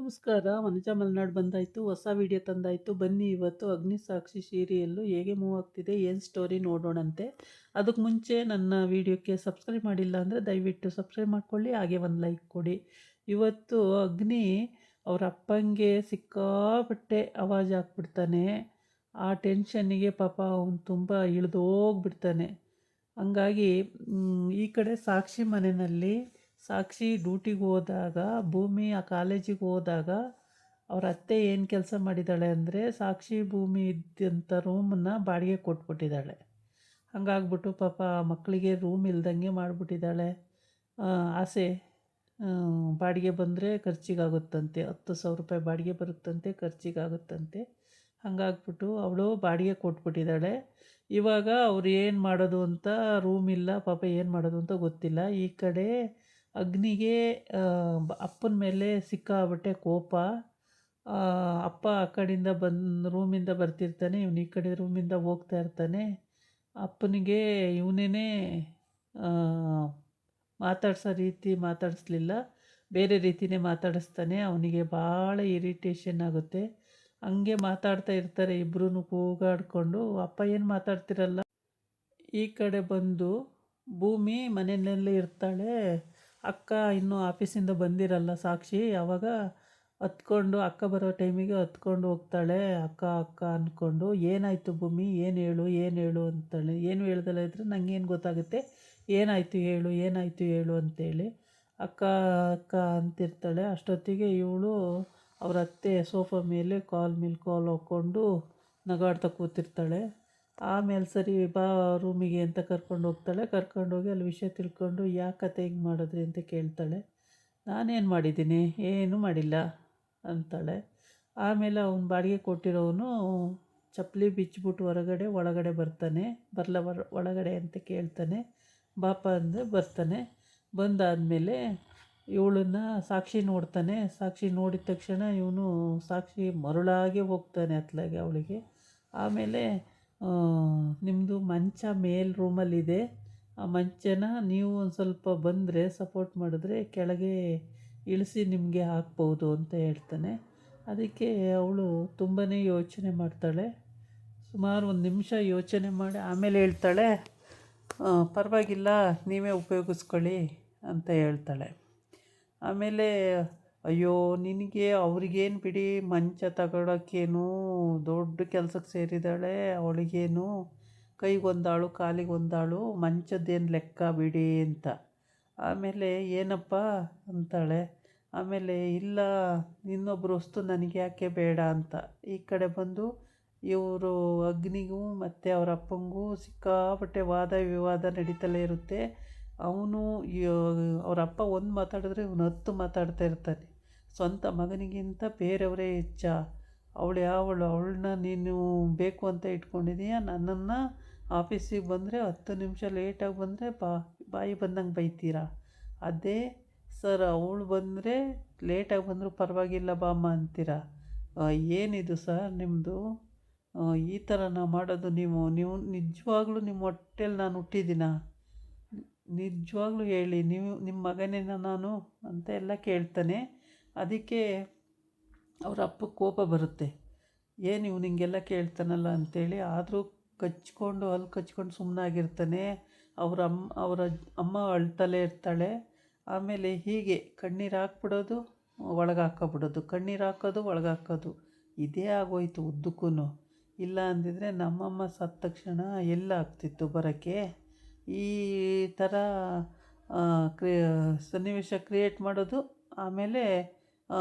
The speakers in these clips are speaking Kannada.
ನಮಸ್ಕಾರ. ವನಜಾ ಮಲೆನಾಡು ಬಂದಾಯಿತು. ಹೊಸ ವಿಡಿಯೋ ತಂದಾಯಿತು. ಬನ್ನಿ ಇವತ್ತು ಅಗ್ನಿಸಾಕ್ಷಿ ಸೀರಿಯಲ್ಲು ಹೇಗೆ ಮೂವ್ ಆಗ್ತಿದೆ, ಏನು ಸ್ಟೋರಿ ನೋಡೋಣಂತೆ. ಅದಕ್ಕೆ ಮುಂಚೆ ನನ್ನ ವಿಡಿಯೋಕ್ಕೆ ಸಬ್ಸ್ಕ್ರೈಬ್ ಮಾಡಿಲ್ಲ ಅಂದರೆ ದಯವಿಟ್ಟು ಸಬ್ಸ್ಕ್ರೈಬ್ ಮಾಡ್ಕೊಳ್ಳಿ, ಹಾಗೆ ಒಂದು ಲೈಕ್ ಕೊಡಿ. ಇವತ್ತು ಅಗ್ನಿ ಅವ್ರ ಅಪ್ಪಂಗೆ ಸಿಕ್ಕಾಪಟ್ಟೆ ಆವಾಜ್ ಹಾಕ್ಬಿಡ್ತಾನೆ. ಆ ಟೆನ್ಷನ್ನಿಗೆ ಪಾಪ ಅವನು ತುಂಬ ಇಳಿದೋಗ್ಬಿಡ್ತಾನೆ. ಹಂಗಾಗಿ ಈ ಕಡೆ ಸಾಕ್ಷಿ ಮನೆಯಲ್ಲಿ ಸಾಕ್ಷಿ ಡ್ಯೂಟಿಗೆ ಹೋದಾಗ, ಭೂಮಿ ಆ ಕಾಲೇಜಿಗೆ ಹೋದಾಗ ಅವ್ರ ಅತ್ತೆ ಏನು ಕೆಲಸ ಮಾಡಿದ್ದಾಳೆ ಅಂದರೆ, ಸಾಕ್ಷಿ ಭೂಮಿ ಇದ್ದಂಥ ರೂಮನ್ನು ಬಾಡಿಗೆ ಕೊಟ್ಬಿಟ್ಟಿದ್ದಾಳೆ. ಹಂಗಾಗ್ಬಿಟ್ಟು ಪಾಪ ಮಕ್ಕಳಿಗೆ ರೂಮ್ ಇಲ್ದಂಗೆ ಮಾಡಿಬಿಟ್ಟಿದ್ದಾಳೆ. ಆಸೆ ಬಾಡಿಗೆ ಬಂದರೆ ಖರ್ಚಿಗಾಗುತ್ತಂತೆ, 10,000 ರೂಪಾಯಿ ಬಾಡಿಗೆ ಬರುತ್ತಂತೆ, ಖರ್ಚಿಗಾಗುತ್ತಂತೆ. ಹಂಗಾಗ್ಬಿಟ್ಟು ಅವಳು ಬಾಡಿಗೆ ಕೊಟ್ಬಿಟ್ಟಿದ್ದಾಳೆ. ಇವಾಗ ಅವ್ರು ಏನು ಮಾಡೋದು ಅಂತ, ರೂಮ್ ಇಲ್ಲ ಪಾಪ, ಏನು ಮಾಡೋದು ಅಂತ ಗೊತ್ತಿಲ್ಲ. ಈ ಕಡೆ ಅಗ್ನಿಗೆ ಅಪ್ಪನ ಮೇಲೆ ಸಿಕ್ಕಾಬಟ್ಟೆ ಕೋಪ. ಅಪ್ಪ ಆ ಕಡೆಯಿಂದ ರೂಮಿಂದ ಬರ್ತಿರ್ತಾನೆ, ಇವನು ಈ ಕಡೆ ರೂಮಿಂದ ಹೋಗ್ತಾ ಇರ್ತಾನೆ. ಅಪ್ಪನಿಗೆ ಇವನೇ ಮಾತಾಡ್ಸೋ ರೀತಿ ಮಾತಾಡಿಸ್ಲಿಲ್ಲ, ಬೇರೆ ರೀತಿಯೇ ಮಾತಾಡಿಸ್ತಾನೆ. ಅವನಿಗೆ ಭಾಳ ಇರಿಟೇಷನ್ ಆಗುತ್ತೆ. ಹಂಗೆ ಮಾತಾಡ್ತಾ ಇರ್ತಾರೆ ಇಬ್ಬರೂ ಕೂಗಾಡಿಕೊಂಡು. ಅಪ್ಪ ಏನು ಮಾತಾಡ್ತಿರಲ್ಲ. ಈ ಕಡೆ ಬಂದು ಭೂಮಿ ಮನೆಯಲ್ಲೇ ಇರ್ತಾಳೆ. ಅಕ್ಕ ಇನ್ನೂ ಆಫೀಸಿಂದ ಬಂದಿರಲ್ಲ ಸಾಕ್ಷಿ. ಆವಾಗ ಹತ್ಕೊಂಡು, ಅಕ್ಕ ಬರೋ ಟೈಮಿಗೆ ಹತ್ಕೊಂಡು ಹೋಗ್ತಾಳೆ. ಅಕ್ಕ ಅಕ್ಕ ಅಂದ್ಕೊಂಡು, ಏನಾಯಿತು ಭೂಮಿ, ಏನು ಹೇಳು ಏನು ಹೇಳು ಅಂತಾಳೆ. ಏನು ಹೇಳ್ದಲ್ಲ ಇದ್ರೆ ನನಗೇನು ಗೊತ್ತಾಗುತ್ತೆ, ಏನಾಯಿತು ಹೇಳು ಏನಾಯಿತು ಹೇಳು ಅಂತೇಳಿ ಅಕ್ಕ ಅಕ್ಕ ಅಂತಿರ್ತಾಳೆ. ಅಷ್ಟೊತ್ತಿಗೆ ಇವಳು ಅವ್ರ ಅತ್ತೆ ಸೋಫಾ ಮೇಲೆ ಕಾಲ್ ಮೇಲೆ ಕಾಲ್ ಹಾಕ್ಕೊಂಡು ನಗಾಡ್ತಾ ಕೂತಿರ್ತಾಳೆ. ಆಮೇಲೆ ಸರಿ ಬಾ ರೂಮಿಗೆ ಅಂತ ಕರ್ಕೊಂಡು ಹೋಗ್ತಾಳೆ. ಕರ್ಕೊಂಡೋಗಿ ಅಲ್ಲಿ ವಿಷಯ ತಿಳ್ಕೊಂಡು, ಯಾಕೆ ಕತೆ ಹಿಂಗೆ ಮಾಡಿದ್ರಿ ಅಂತ ಕೇಳ್ತಾಳೆ. ನಾನೇನು ಮಾಡಿದ್ದೀನಿ, ಏನೂ ಮಾಡಿಲ್ಲ ಅಂತಾಳೆ. ಆಮೇಲೆ ಅವ್ನು ಬಾಡಿಗೆ ಕೊಟ್ಟಿರೋನು ಚಪ್ಪಲಿ ಬಿಚ್ಚಿಬಿಟ್ಟು ಒಳಗಡೆ ಬರ್ತಾನೆ. ಒಳಗಡೆ ಅಂತ ಕೇಳ್ತಾನೆ. ಬಾಪ ಅಂದರೆ ಬರ್ತಾನೆ. ಬಂದಾದಮೇಲೆ ಇವಳನ್ನು ಸಾಕ್ಷಿ ನೋಡ್ತಾನೆ. ಸಾಕ್ಷಿ ನೋಡಿದ ತಕ್ಷಣ ಇವನು ಸಾಕ್ಷಿ ಮರುಳಾಗೆ ಹೋಗ್ತಾನೆ ಅತ್ಲಾಗೆ ಅವಳಿಗೆ. ಆಮೇಲೆ ನಿಮ್ಮದು ಮಂಚ ಮೇಲ್ ರೂಮಲ್ಲಿದೆ, ಆ ಮಂಚನ ನೀವು ಒಂದು ಸ್ವಲ್ಪ ಬಂದರೆ ಸಪೋರ್ಟ್ ಮಾಡಿದ್ರೆ ಕೆಳಗೆ ಇಳಿಸಿ ನಿಮಗೆ ಹಾಕ್ಬೋದು ಅಂತ ಹೇಳ್ತಾನೆ. ಅದಕ್ಕೆ ಅವಳು ತುಂಬಾ ಯೋಚನೆ ಮಾಡ್ತಾಳೆ. ಸುಮಾರು 1 ನಿಮಿಷ ಯೋಚನೆ ಮಾಡಿ ಆಮೇಲೆ ಹೇಳ್ತಾಳೆ, ಪರವಾಗಿಲ್ಲ ನೀವೇ ಉಪಯೋಗಿಸ್ಕೊಳ್ಳಿ ಅಂತ ಹೇಳ್ತಾಳೆ. ಆಮೇಲೆ ಅಯ್ಯೋ ನಿನಗೆ ಅವ್ರಿಗೇನು ಬಿಡಿ, ಮಂಚ ತಗೊಳಕ್ಕೇನು ದೊಡ್ಡ ಕೆಲಸಕ್ಕೆ ಸೇರಿದ್ದಾಳೆ. ಅವಳಿಗೇನು ಕೈಗೊಂದಾಳು ಕಾಲಿಗೊಂದಾಳು, ಮಂಚದ್ದೇನು ಲೆಕ್ಕ ಬಿಡಿ ಅಂತ. ಆಮೇಲೆ ಏನಪ್ಪ ಅಂತಾಳೆ. ಆಮೇಲೆ ಇಲ್ಲ, ಇನ್ನೊಬ್ಬರು ವಸ್ತು ನನಗೆ ಯಾಕೆ ಬೇಡ ಅಂತ. ಈ ಕಡೆ ಬಂದು ಇವರು ಅಗ್ನಿಗೂ ಮತ್ತು ಅವರ ಅಪ್ಪಂಗೂ ಸಿಕ್ಕಾಪಟ್ಟೆ ವಾದ ವಿವಾದ ನಡೀತಲೇ ಇರುತ್ತೆ. ಅವನು ಅವ್ರ ಅಪ್ಪ ಒಂದು ಮಾತಾಡಿದ್ರೆ ಇವನು 10 ಮಾತಾಡ್ತಾ ಇರ್ತಾನೆ. ಸ್ವಂತ ಮಗನಿಗಿಂತ ಬೇರೆಯವರೇ ಹೆಚ್ಚ. ಅವಳನ್ನ ನೀನು ಬೇಕು ಅಂತ ಇಟ್ಕೊಂಡಿದೀಯ, ನನ್ನನ್ನು ಆಫೀಸಿಗೆ ಬಂದರೆ 10 ನಿಮಿಷ ಲೇಟಾಗಿ ಬಂದರೆ ಬಾಯಿ ಬಂದಂಗೆ ಬೈತೀರಾ. ಅದೇ ಸರ್ ಅವಳು ಬಂದರೆ ಲೇಟಾಗಿ ಬಂದರೂ ಪರವಾಗಿಲ್ಲ ಬಾಮ್ಮ ಅಂತೀರಾ. ಏನಿದು ಸರ್ ನಿಮ್ಮದು, ಈ ಥರನ ಮಾಡೋದು ನೀವು ನಿಜವಾಗ್ಲೂ ನಿಮ್ಮ ಹೊಟ್ಟೆಲಿ ನಾನು ಹುಟ್ಟಿದ್ದೀನ, ನಿಜವಾಗ್ಲೂ ಹೇಳಿ, ನಿಮ್ಮ ಮಗನೇನ ನಾನು ಅಂತ ಎಲ್ಲ ಕೇಳ್ತಾನೆ. ಅದಕ್ಕೆ ಅವ್ರ ಅಪ್ಪಗೆ ಕೋಪ ಬರುತ್ತೆ. ಏನು ಇವ್ನು ಹಿಂಗೆಲ್ಲ ಕೇಳ್ತಾನಲ್ಲ ಅಂಥೇಳಿ. ಆದರೂ ಹಲ್ಲು ಕಚ್ಕೊಂಡು ಸುಮ್ಮನಾಗಿರ್ತಾನೆ. ಅವರ ಅಮ್ಮ ಅಳ್ತಲೇ ಇರ್ತಾಳೆ. ಆಮೇಲೆ ಹೀಗೆ ಕಣ್ಣೀರು ಹಾಕ್ಬಿಡೋದು, ಒಳಗೆ ಹಾಕ್ಕೊಬಿಡೋದು, ಕಣ್ಣೀರು ಹಾಕೋದು, ಒಳಗೆ ಹಾಕೋದು, ಇದೇ ಆಗೋಯ್ತು ಉದ್ದಕ್ಕೂ. ಇಲ್ಲ ಅಂದಿದ್ರೆ ನಮ್ಮಮ್ಮ ಸತ್ತ ತಕ್ಷಣ ಎಲ್ಲ ಆಗ್ತಿತ್ತು ಬರೋಕ್ಕೆ. ಈ ಥರ ಸನ್ನಿವೇಶ ಕ್ರಿಯೇಟ್ ಮಾಡೋದು, ಆಮೇಲೆ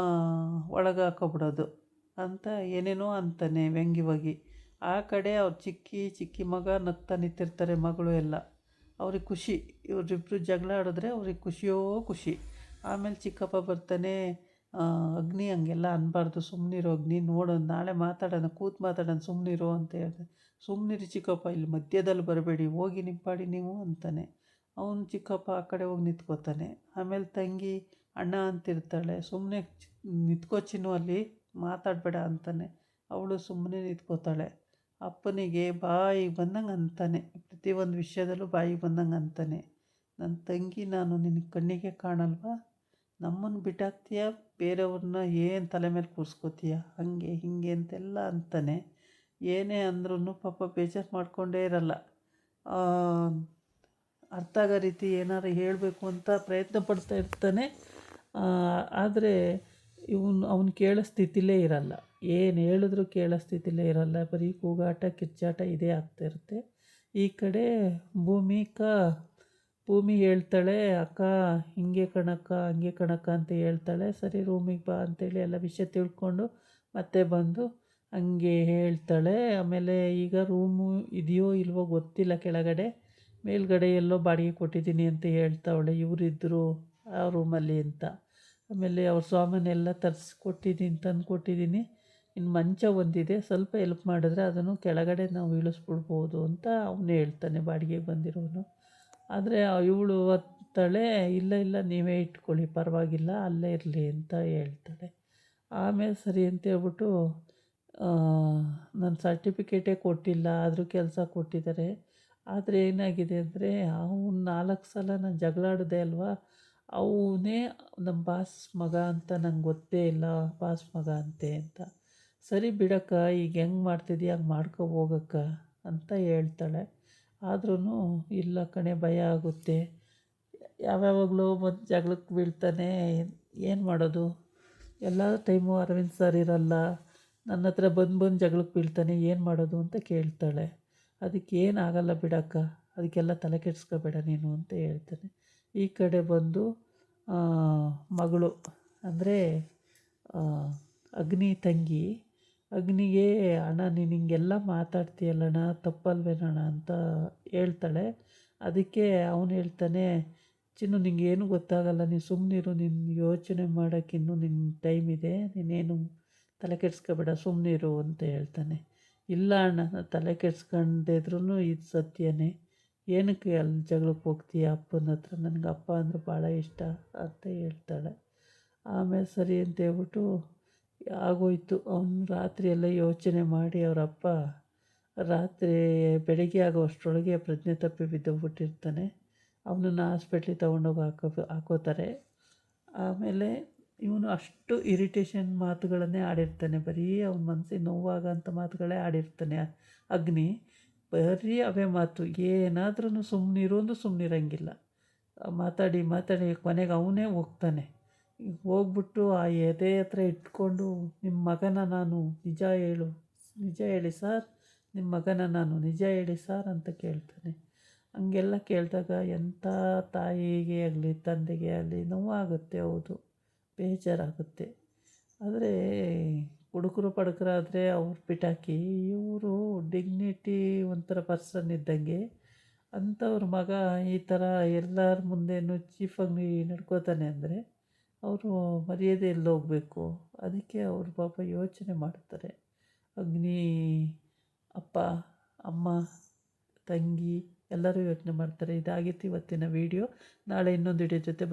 ಒಳಗೆ ಹಾಕ್ಕೊಬಿಡೋದು ಅಂತ ಏನೇನೋ ಅಂತಾನೆ ವ್ಯಂಗ್ಯವಾಗಿ. ಆ ಕಡೆ ಅವ್ರ ಚಿಕ್ಕಿ ಮಗ ನಗ್ತಾ ನಿಂತಿರ್ತಾರೆ, ಮಗಳು ಎಲ್ಲ. ಅವ್ರಿಗೆ ಖುಷಿ, ಇವರಿಬ್ಬರು ಜಗಳ ಆಡಿದ್ರೆ ಅವ್ರಿಗೆ ಖುಷಿಯೋ ಖುಷಿ. ಆಮೇಲೆ ಚಿಕ್ಕಪ್ಪ ಬರ್ತಾನೆ. ಅಗ್ನಿ ಹಂಗೆಲ್ಲ ಅನ್ನಬಾರ್ದು, ಸುಮ್ಮನಿರೋ ಅಗ್ನಿ, ನೋಡೋದು ನಾಳೆ ಮಾತಾಡೋಣ, ಕೂತು ಮಾತಾಡೋಣ, ಸುಮ್ಮನಿರೋ ಅಂತ ಹೇಳಿದೆ. ಸುಮ್ಮನಿರಿ ಚಿಕ್ಕಪ್ಪ, ಇಲ್ಲಿ ಮಧ್ಯದಲ್ಲಿ ಬರಬೇಡಿ, ಹೋಗಿ ನಿಮ್ಮ ಪಾಡಿ ನೀವು ಅಂತಾನೆ. ಅವನು ಚಿಕ್ಕಪ್ಪ ಆ ಕಡೆ ಹೋಗಿ ನಿಂತ್ಕೋತಾನೆ. ಆಮೇಲೆ ತಂಗಿ ಅಣ್ಣ ಅಂತಿರ್ತಾಳೆ. ಸುಮ್ಮನೆ ನಿಂತ್ಕೋ ಚಿನ್ನು, ಅಲ್ಲಿ ಮಾತಾಡಬೇಡ ಅಂತಾನೆ. ಅವಳು ಸುಮ್ಮನೆ ನಿಂತ್ಕೋತಾಳೆ. ಅಪ್ಪನಿಗೆ ಬಾಯಿಗೆ ಬಂದಂಗೆ ಅಂತಾನೆ, ಪ್ರತಿಯೊಂದು ವಿಷಯದಲ್ಲೂ ಬಾಯಿಗೆ ಬಂದಂಗೆ ಅಂತಾನೆ. ನನ್ನ ತಂಗಿ ನಾನು ನಿನಗೆ ಕಣ್ಣಿಗೆ ಕಾಣಲ್ವಾ, ನಮ್ಮನ್ನು ಬಿಟ್ಟಾಕ್ತೀಯ, ಬೇರೆಯವ್ರನ್ನ ಏನು ತಲೆ ಮೇಲೆ ಕೂರಿಸ್ಕೋತೀಯ ಹಾಗೆ ಹೀಗೆ ಅಂತೆಲ್ಲ ಅಂತಾನೆ. ಏನೇ ಅಂದ್ರೂ ಪಾಪ ಬೇಜಾರು ಮಾಡಿಕೊಂಡೇ ಇರಲ್ಲ. ಅರ್ಥ ಆಗೋ ರೀತಿ ಏನಾರು ಹೇಳಬೇಕು ಅಂತ ಪ್ರಯತ್ನ ಪಡ್ತಾ ಇರ್ತಾನೆ. ಆದರೆ ಅವ್ನು ಕೇಳೋ ಸ್ಥಿತಿಲೇ ಇರಲ್ಲ. ಏನು ಹೇಳಿದ್ರು ಕೇಳೋ ಸ್ಥಿತಿಲೇ ಇರಲ್ಲ. ಬರೀ ಕೂಗಾಟ ಕಿರ್ಚಾಟ ಇದೇ ಆಗ್ತಾಯಿರುತ್ತೆ. ಈ ಕಡೆ ಭೂಮಿ ಹೇಳ್ತಾಳೆ, ಅಕ್ಕ ಹಿಂಗೆ ಕಣಕ್ಕ ಹಂಗೆ ಕಣಕ್ಕ ಅಂತ ಹೇಳ್ತಾಳೆ. ಸರಿ ರೂಮಿಗೆ ಬಾ ಅಂತೇಳಿ ಎಲ್ಲ ವಿಷಯ ತಿಳ್ಕೊಂಡು ಮತ್ತೆ ಬಂದು ಹಂಗೆ ಹೇಳ್ತಾಳೆ. ಆಮೇಲೆ ಈಗ ರೂಮು ಇದೆಯೋ ಇಲ್ವೋ ಗೊತ್ತಿಲ್ಲ, ಕೆಳಗಡೆ ಮೇಲ್ಗಡೆ ಎಲ್ಲೋ ಬಾಡಿಗೆ ಕೊಟ್ಟಿದ್ದೀನಿ ಅಂತ ಹೇಳ್ತಾವಳೆ. ಇವರಿದ್ದರು ಆ ರೂಮಲ್ಲಿ ಅಂತ. ಆಮೇಲೆ ಅವ್ರ ಸಾಮಾನೆಲ್ಲ ತಂದು ಕೊಟ್ಟಿದ್ದೀನಿ. ಇನ್ನು ಮಂಚ ಒಂದಿದೆ, ಸ್ವಲ್ಪ ಹೆಲ್ಪ್ ಮಾಡಿದ್ರೆ ಅದನ್ನು ಕೆಳಗಡೆ ನಾವು ಇಳಿಸ್ಬಿಡ್ಬೋದು ಅಂತ ಅವನು ಹೇಳ್ತಾನೆ, ಬಾಡಿಗೆಗೆ ಬಂದಿರೋನು. ಆದರೆ ಇವಳು ಅಂತಾಳೆ, ಇಲ್ಲ ನೀವೇ ಇಟ್ಕೊಳ್ಳಿ ಪರವಾಗಿಲ್ಲ, ಅಲ್ಲೇ ಇರಲಿ ಅಂತ ಹೇಳ್ತಾಳೆ. ಆಮೇಲೆ ಸರಿ ಅಂತ ಹೇಳ್ಬಿಟ್ಟು ನನ್ನ ಸರ್ಟಿಫಿಕೇಟೇ ಕೊಟ್ಟಿಲ್ಲ, ಆದರೂ ಕೆಲಸ ಕೊಟ್ಟಿದ್ದಾರೆ. ಆದರೆ ಏನಾಗಿದೆ ಅಂದರೆ ಅವ್ನು 4 ಸಲ ನಾನು ಜಗಳಾಡಿದೆ ಅಲ್ವಾ, ಅವನೇ ನಮ್ಮ ಬಾಸ್ ಮಗ ಅಂತ ನಂಗೆ ಗೊತ್ತೇ ಇಲ್ಲ, ಬಾಸ್ ಮಗ ಅಂತೆ ಅಂತ. ಸರಿ ಬಿಡಕ್ಕ, ಈಗ ಹೆಂಗೆ ಮಾಡ್ತಿದ್ದೀಯ ಹಂಗೆ ಮಾಡ್ಕೊ ಹೋಗಕ್ಕ ಅಂತ ಹೇಳ್ತಾಳೆ. ಆದ್ರೂ ಇಲ್ಲ ಕಣೆ, ಭಯ ಆಗುತ್ತೆ. ಯಾವಾಗಲೂ ಮತ್ತು ಜಗಳಕ್ಕೆ ಬೀಳ್ತಾನೆ. ಏನು ಮಾಡೋದು, ಎಲ್ಲ ಟೈಮು ಅರವಿಂದ್ ಸರ್ ಇರಲ್ಲ, ನನ್ನ ಹತ್ರ ಬಂದು ಜಗಳಕ್ಕೆ ಬೀಳ್ತಾನೆ, ಏನು ಮಾಡೋದು ಅಂತ ಕೇಳ್ತಾಳೆ. ಅದಕ್ಕೆ ಏನಾಗಲ್ಲ ಬಿಡಕ್ಕ, ಅದಕ್ಕೆಲ್ಲ ತಲೆ ಕೆಡಿಸ್ಕೋಬೇಡ ನೀನು ಅಂತ ಹೇಳ್ತಾನೆ. ಈ ಕಡೆ ಬಂದು ಮಗಳು ಅಂದರೆ ಅಗ್ನಿ ತಂಗಿ ಅಗ್ನಿಗೆ, ಅಣ್ಣ ನೀನು ಹಿಂಗೆಲ್ಲ ಮಾತಾಡ್ತೀಯಲ್ಲಣ್ಣ ತಪ್ಪಲ್ವೇನಣ್ಣ ಅಂತ ಹೇಳ್ತಾಳೆ. ಅದಕ್ಕೆ ಅವನು ಹೇಳ್ತಾನೆ, ಚಿನ್ನು ನಿಂಗೇನು ಗೊತ್ತಾಗಲ್ಲ, ನೀನು ಸುಮ್ಮನಿರು, ನೀನು ಯೋಚನೆ ಮಾಡೋಕ್ಕೆ ಇನ್ನೂ ನಿನ್ನ ಟೈಮ್ ಇದೆ, ನೀನೇನು ತಲೆ ಕೆಡಿಸ್ಕೋಬೇಡ ಸುಮ್ಮನಿರು ಅಂತ ಹೇಳ್ತಾನೆ. ಇಲ್ಲ ಅಣ್ಣ, ನಾನು ತಲೆ ಕೆಡಿಸ್ಕೊಂಡಿದ್ರೂ ಇದು ಸತ್ಯನೇ, ಏನಕ್ಕೆ ಅಲ್ಲಿ ಜಗಳಕ್ಕೆ ಹೋಗ್ತೀಯ ಅಪ್ಪನ ಹತ್ರ, ನನಗೆ ಅಪ್ಪ ಅಂದರೆ ಭಾಳ ಇಷ್ಟ ಅಂತ ಹೇಳ್ತಾಳೆ. ಆಮೇಲೆ ಸರಿ ಅಂತ ಹೇಳ್ಬಿಟ್ಟು ಆಗೋಯ್ತು. ಅವನು ರಾತ್ರಿ ಎಲ್ಲ ಯೋಚನೆ ಮಾಡಿ ಅವರಪ್ಪ ರಾತ್ರಿ ಬೆಳಗ್ಗೆ ಆಗೋ ಅಷ್ಟರೊಳಗೆ ಪ್ರಜ್ಞೆ ತಪ್ಪಿ ಬಿದ್ದೋಗ್ಬಿಟ್ಟಿರ್ತಾನೆ. ಅವನನ್ನು ಹಾಸ್ಪಿಟ್ಲಿಗೆ ತೊಗೊಂಡೋಗಿ ಹಾಕೋತಾರೆ. ಆಮೇಲೆ ಇವನು ಅಷ್ಟು ಇರಿಟೇಷನ್ ಮಾತುಗಳನ್ನೇ ಆಡಿರ್ತಾನೆ, ಬರೀ ಅವನ ಮನಸ್ಸಿಗೆ ನೋವಾಗೋಂಥ ಮಾತುಗಳೇ ಆಡಿರ್ತಾನೆ ಅಗ್ನಿ. ಬರೀ ಅವೇ ಮಾತು, ಏನಾದ್ರೂ ಸುಮ್ಮನಿರು ಅಂದರೂ ಸುಮ್ಮನಿರಂಗಿಲ್ಲ. ಮಾತಾಡಿ ಕೊನೆಗೆ ಅವನೇ ಹೋಗ್ತಾನೆ. ಹೋಗ್ಬಿಟ್ಟು ಆ ಎದೆ ಹತ್ರ ಇಟ್ಕೊಂಡು, ನಿಮ್ಮ ಮಗನ ನಾನು, ನಿಜ ಹೇಳಿ ಸರ್, ನಿಮ್ಮ ಮಗನ ನಾನು, ನಿಜ ಹೇಳಿ ಸರ್ ಅಂತ ಕೇಳ್ತಾನೆ. ಹಂಗೆಲ್ಲ ಕೇಳಿದಾಗ ಎಂಥ ತಾಯಿಗೆ ಆಗಲಿ ತಂದೆಗೆ ಆಗಲಿ ನೋವಾಗುತ್ತೆ, ಹೌದು ಬೇಜಾರಾಗುತ್ತೆ. ಆದರೆ ಹುಡುಗರು ಪಡುಕರಾದರೆ ಅವ್ರು ಬಿಟ್ಟಾಕಿ, ಇವರು ಡಿಗ್ನಿಟಿ ಒಂಥರ ಪರ್ಸನ್ ಇದ್ದಂಗೆ. ಅಂಥವ್ರ ಮಗ ಈ ಥರ ಎಲ್ಲರ ಮುಂದೆನೂ ಚೀಫಾಗಿ ನಡ್ಕೋತಾನೆ ಅಂದರೆ ಅವರು ಮರ್ಯಾದೆ ಎಲ್ಲೋಗಬೇಕು. ಅದಕ್ಕೆ ಅವರು ಪಾಪ ಯೋಚನೆ ಮಾಡ್ತಾರೆ. ಅಗ್ನಿ ಅಪ್ಪ, ಅಮ್ಮ, ತಂಗಿ ಎಲ್ಲರೂ ಯೋಚನೆ ಮಾಡ್ತಾರೆ. ಇದಾಗಿತ್ತು ಇವತ್ತಿನ ವೀಡಿಯೋ. ನಾಳೆ ಇನ್ನೊಂದು ವಿಡಿಯೋ ಜೊತೆ